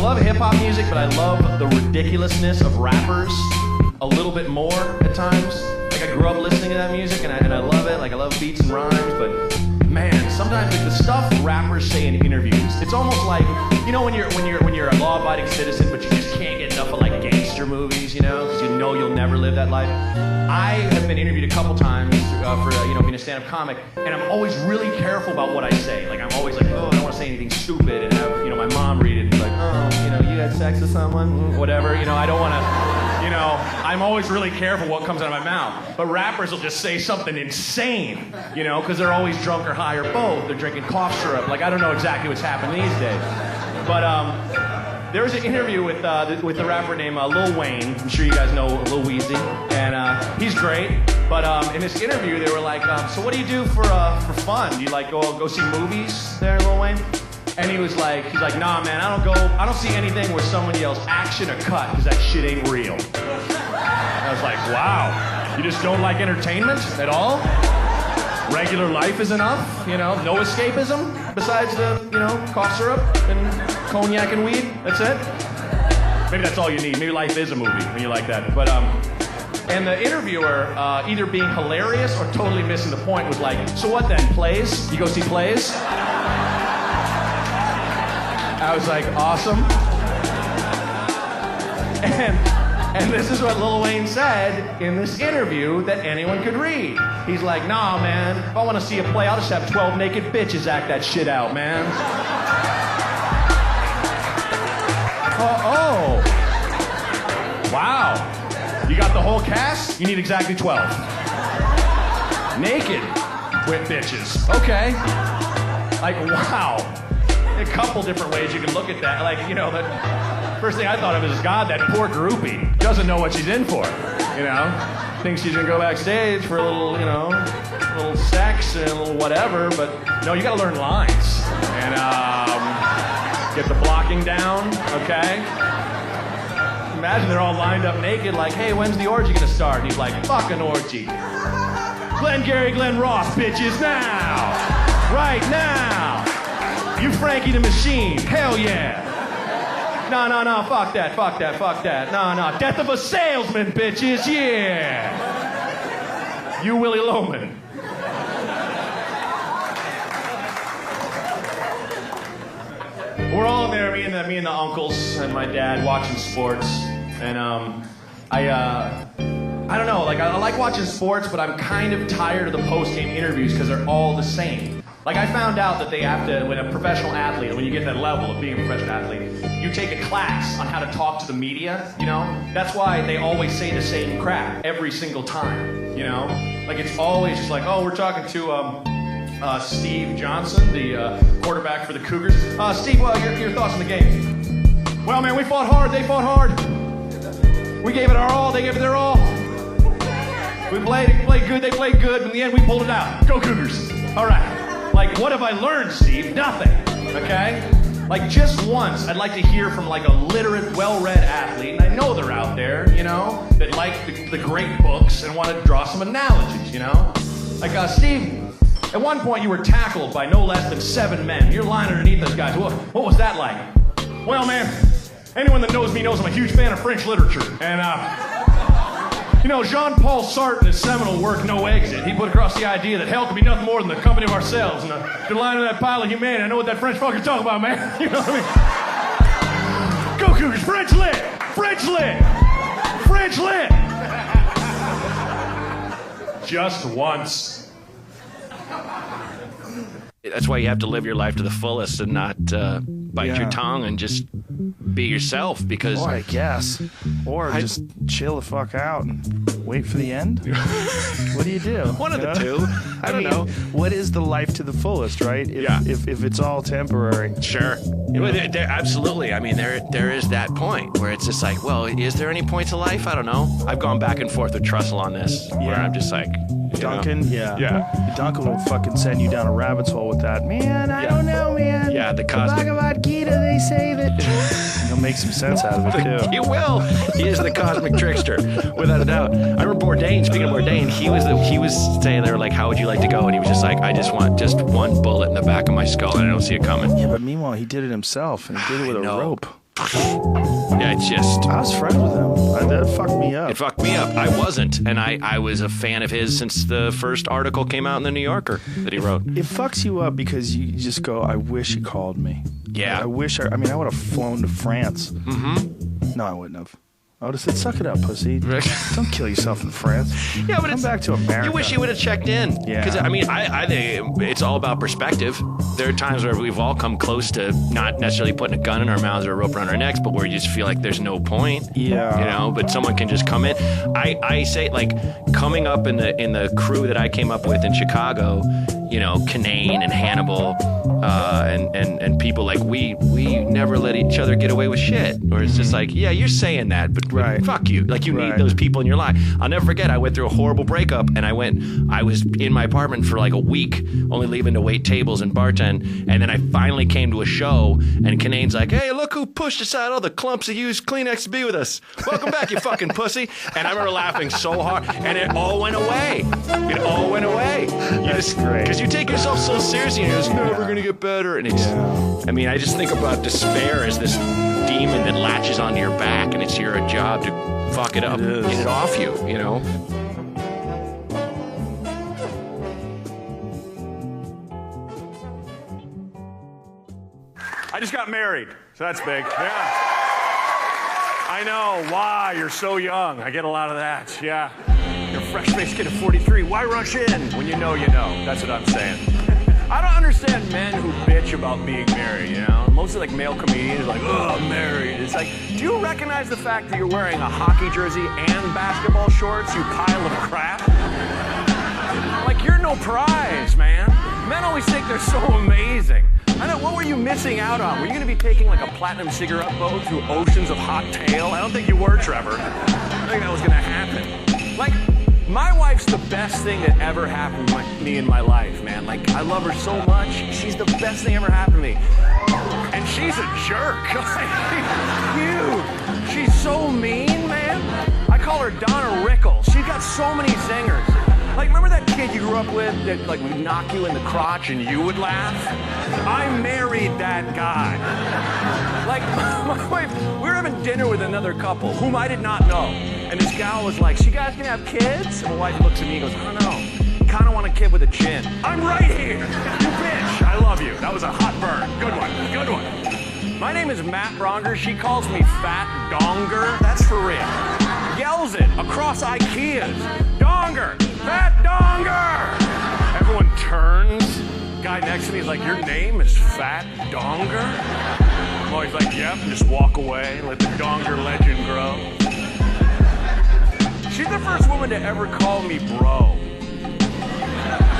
love hip-hop music, but I love the ridiculousness of rappers a little bit more at times. Like, I grew up listening to that music, and I love it. Like, I love beats and rhymes, but man, sometimes like the stuff rappers say in interviews, it's almost like, you know, when you're a law-abiding citizen, but you just can't get enough of like gangster movies, you know, because you know you'll never live that life. I have been interviewed a couple times for being a stand-up comic, and I'm always really careful about what I say. Like, I'm always like, oh, I don't want to say anything stupid, and have my mom read it and be like, oh, you had sex with someone, whatever. I don't want to. I'm always really careful what comes out of my mouth. But rappers will just say something insane, because they're always drunk or high or both. They're drinking cough syrup. Like, I don't know exactly what's happening these days. But there was an interview with the rapper named Lil Wayne. I'm sure you guys know Lil Weezy. And he's great. But in this interview, they were like, so what do you do for fun? Do you like go see movies there, Lil Wayne? And he's like, nah, man, I don't see anything where someone yells action or cut, because that shit ain't real. I was like, wow, you just don't like entertainment at all? Regular life is enough, no escapism besides the, cough syrup and cognac and weed, that's it? Maybe that's all you need. Maybe life is a movie when you like that. But, and the interviewer, either being hilarious or totally missing the point, was like, so what then, plays? You go see plays? I was like, awesome. And this is what Lil Wayne said in this interview that anyone could read. He's like, nah, man, if I want to see a play, I'll just have 12 naked bitches act that shit out, man. Oh. Wow. You got the whole cast? You need exactly 12. Naked with bitches. Okay. Like, wow. A couple different ways you can look at that. Like, the first thing I thought of is, God, that poor groupie doesn't know what she's in for, Thinks she's gonna go backstage for a little, little sex and a little whatever, but no, you gotta learn lines. And get the blocking down, okay? Imagine they're all lined up naked, like, hey, when's the orgy gonna start? And he's like, fuck an orgy. Glenn Gary, Glenn Ross, bitches, now! Right now! You Frankie the Machine, hell yeah. No, fuck that. No, Death of a Salesman, bitches, yeah. You Willie Loman. We're all there, me and the uncles and my dad, watching sports. And I don't know, like, I like watching sports, but I'm kind of tired of the post-game interviews because they're all the same. Like, I found out that they have to, when a professional athlete, when you get that level of being a professional athlete, you take a class on how to talk to the media, That's why they always say the same crap every single time, Like, it's always just like, oh, we're talking to Steve Johnson, the quarterback for the Cougars. Steve, your thoughts on the game? Well, man, we fought hard, they fought hard. We gave it our all, they gave it their all. We played good, they played good. In the end, we pulled it out. Go Cougars. All right. Like, what have I learned, Steve? Nothing, okay? Like, just once, I'd like to hear from, like, a literate, well-read athlete, and I know they're out there, that like the great books and want to draw some analogies, Like, Steve, at one point you were tackled by no less than 7 men. You're lying underneath those guys. What was that like? Well, man, anyone that knows me knows I'm a huge fan of French literature. And, Jean-Paul Sartre in his seminal work, No Exit, he put across the idea that hell can be nothing more than the company of ourselves. And if you're lying on that pile of humanity, I know what that French fucker's talking about, man. You know what I mean? Go Cougars, French lit! French lit! French lit! Just once. That's why you have to live your life to the fullest and not bite your tongue and just be yourself, because... Or I guess. Or just chill the fuck out and wait for the end. What do you do? One of the two. I mean, know. What is the life to the fullest, right? If it's all temporary. Sure. Absolutely. I mean, there is that point where it's just like, well, is there any point to life? I don't know. I've gone back and forth with Trussell on this, where I'm just like... Duncan, Duncan will fucking send you down a rabbit's hole with that. Man, I don't know, man. Yeah, the cosmic... Bhagavad Gita, they say that... He'll make some sense out of it, too. He will. He is the cosmic trickster, without a doubt. I remember Bourdain, speaking of Bourdain, he was saying, they were like, how would you like to go? And he was just like, I just want just one bullet in the back of my skull, and I don't see it coming. Yeah, but meanwhile, he did it himself, and he did it with a rope. Yeah, it's just... I was friends with him. That fucked me up. It fucked me up. I wasn't. And I was a fan of his since the first article came out in the New Yorker that he wrote. It fucks you up because you just go, I wish he called me. Yeah. I wish I mean, I would have flown to France. Mm-hmm. No, I wouldn't have. I would have said, suck it up, pussy. Don't kill yourself in France. Yeah, but Come back to America. You wish you would have checked in. Yeah. Because, I mean, I think it's all about perspective. There are times where we've all come close to not necessarily putting a gun in our mouths or a rope around our necks, but where you just feel like there's no point. Yeah. You know, but someone can just come in. I say, like, coming up in the crew that I came up with in Chicago, you know, Conan and Hannibal, and people like we never let each other get away with shit. Or it's just like, yeah, you're saying that, but fuck you. Like, you need those people in your life. I'll never forget, I went through a horrible breakup, and I was in my apartment for like a week, only leaving to wait tables and bartend, and then I finally came to a show, and Conan's like, hey, look who pushed aside all the clumps of used Kleenex to be with us. Welcome back, you fucking pussy. And I remember laughing so hard, and it all went away. It all went away. That's great. Because you take yourself so seriously, and it's never going to get better. And it's, I mean, I just think about despair as this demon that latches onto your back, and it's your job to fuck it up, get it off you, you know? I just got married, so that's big. Yeah. I know. Why? You're so young. I get a lot of that. Yeah. You're a fresh-faced kid of 43. Why rush in when you know you know? That's what I'm saying. I don't understand men who bitch about being married, you know? Mostly like male comedians are like, oh, I'm married. It's like, do you recognize the fact that you're wearing a hockey jersey and basketball shorts, you pile of crap? Like, you're no prize, man. Men always think they're so amazing. I know, what were you missing out on? Were you going to be taking like a platinum cigarette boat through oceans of hot tail? I don't think you were, Trevor. I think that was going to happen. Like, my wife's the best thing that ever happened to me in my life, man. Like, I love her so much. She's the best thing ever happened to me. And she's a jerk. Huge. She's so mean, man. I call her Donna Rickles. She's got so many zingers. Like, remember that kid you grew up with that, like, would knock you in the crotch and you would laugh? I married that guy. Like, my wife, we were having dinner with another couple whom I did not know. And this gal was like, so you guys gonna have kids? And my wife looks at me and goes, I don't know. Kinda want a kid with a chin. I'm right here. You bitch. I love you. That was a hot burn. Good one. Good one. My name is Matt Braunger. She calls me Fat Donger. That's for real. Yells it across IKEAs. Donger! Fat Donger! Everyone turns. Guy next to me is like, your name is Fat Donger? I'm always like, yep, and just walk away, let the Donger legend grow. She's the first woman to ever call me bro.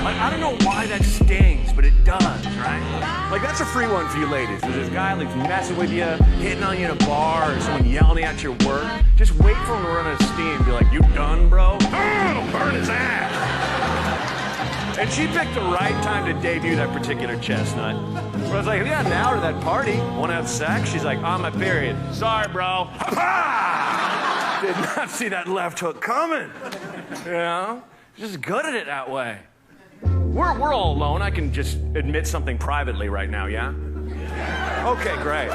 Like, I don't know why that stings, but it does, right? Like, that's a free one for you ladies. There's this guy like messing with you, hitting on you in a bar, or someone yelling at your work. Just wait for him to run out of steam. Be like, you done, bro? Oh, it'll burn his ass. And she picked the right time to debut that particular chestnut. Where I was like, yeah, now to that party. Want to have sex? She's like, on my period. Sorry, bro. Ha-ha! Did not see that left hook coming. You know? Just good at it that way. We're all alone. I can just admit something privately right now, yeah? Okay, great.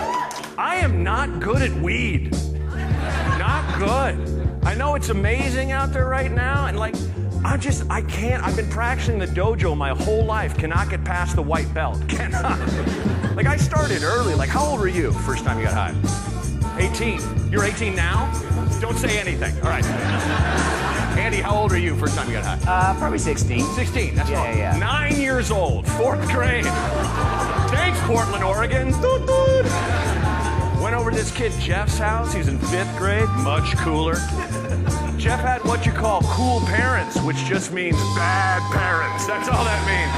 I am not good at weed. Not good. I know it's amazing out there right now, and like, I can't. I've been practicing the dojo my whole life. Cannot get past the white belt. Cannot. Like, I started early. Like, how old were you first time you got high? 18. You're 18 now? Don't say anything. All right. Andy, how old are you first time you got high? Probably 16. 16, that's wrong. Yeah. 9 years old, 4th grade. Thanks, Portland, Oregon. Doot, doot. Went over to this kid Jeff's house. He was in 5th grade, much cooler. Jeff had what you call cool parents, which just means bad parents. That's all that means.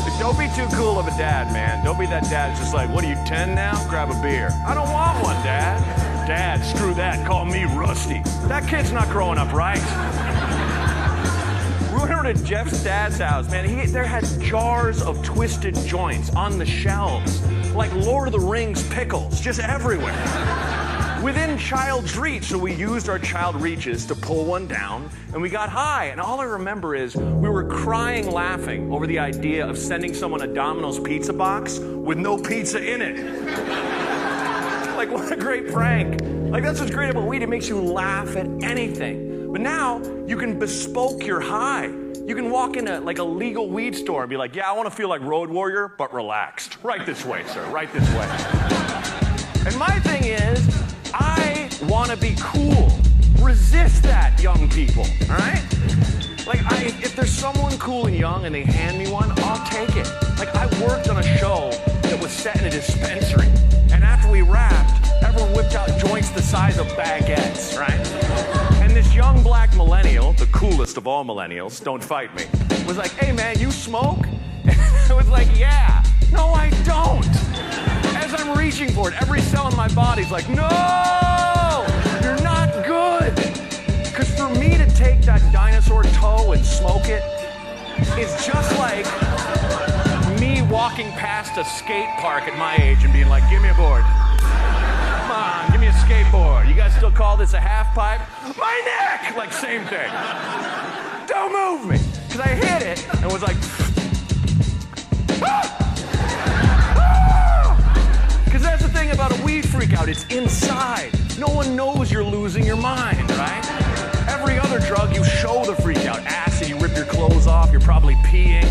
Like, don't be too cool of a dad, man. Don't be that dad that's just like, what are you, 10 now? Grab a beer. I don't want one, Dad. Dad, screw that. Call me Rusty. That kid's not growing up right. We went over to Jeff's dad's house, man. There had jars of twisted joints on the shelves, like Lord of the Rings pickles, just everywhere. Within child's reach, so we used our child reaches to pull one down, and we got high. And all I remember is we were crying laughing over the idea of sending someone a Domino's pizza box with no pizza in it. Like, what a great prank. Like, that's what's great about weed. It makes you laugh at anything. But now, you can bespoke your high. You can walk into like a legal weed store and be like, yeah, I want to feel like Road Warrior, but relaxed. Right this way, sir, right this way. And my thing is, I want to be cool. Resist that, young people, all right? Like, if there's someone cool and young and they hand me one, I'll take it. Like, I worked on a show that was set in a dispensary. And after we wrapped, everyone whipped out joints the size of baguettes, right? And this young black millennial, the coolest of all millennials, don't fight me, was like, hey man, you smoke? And I was like, yeah. No, I don't. As I'm reaching for it, every cell in my body's like, no, you're not good. Because for me to take that dinosaur toe and smoke it is just like me walking past a skate park at my age and being like, give me a board. Come on, give me a skateboard. You guys still call this a half pipe? My neck! Like, same thing. Don't move me. Because I hit it and was like, because that's the thing about a weed freak out. It's inside. No one knows you're losing your mind, right? Every other drug, you show the freak out. Acid, you rip your clothes off, you're probably peeing.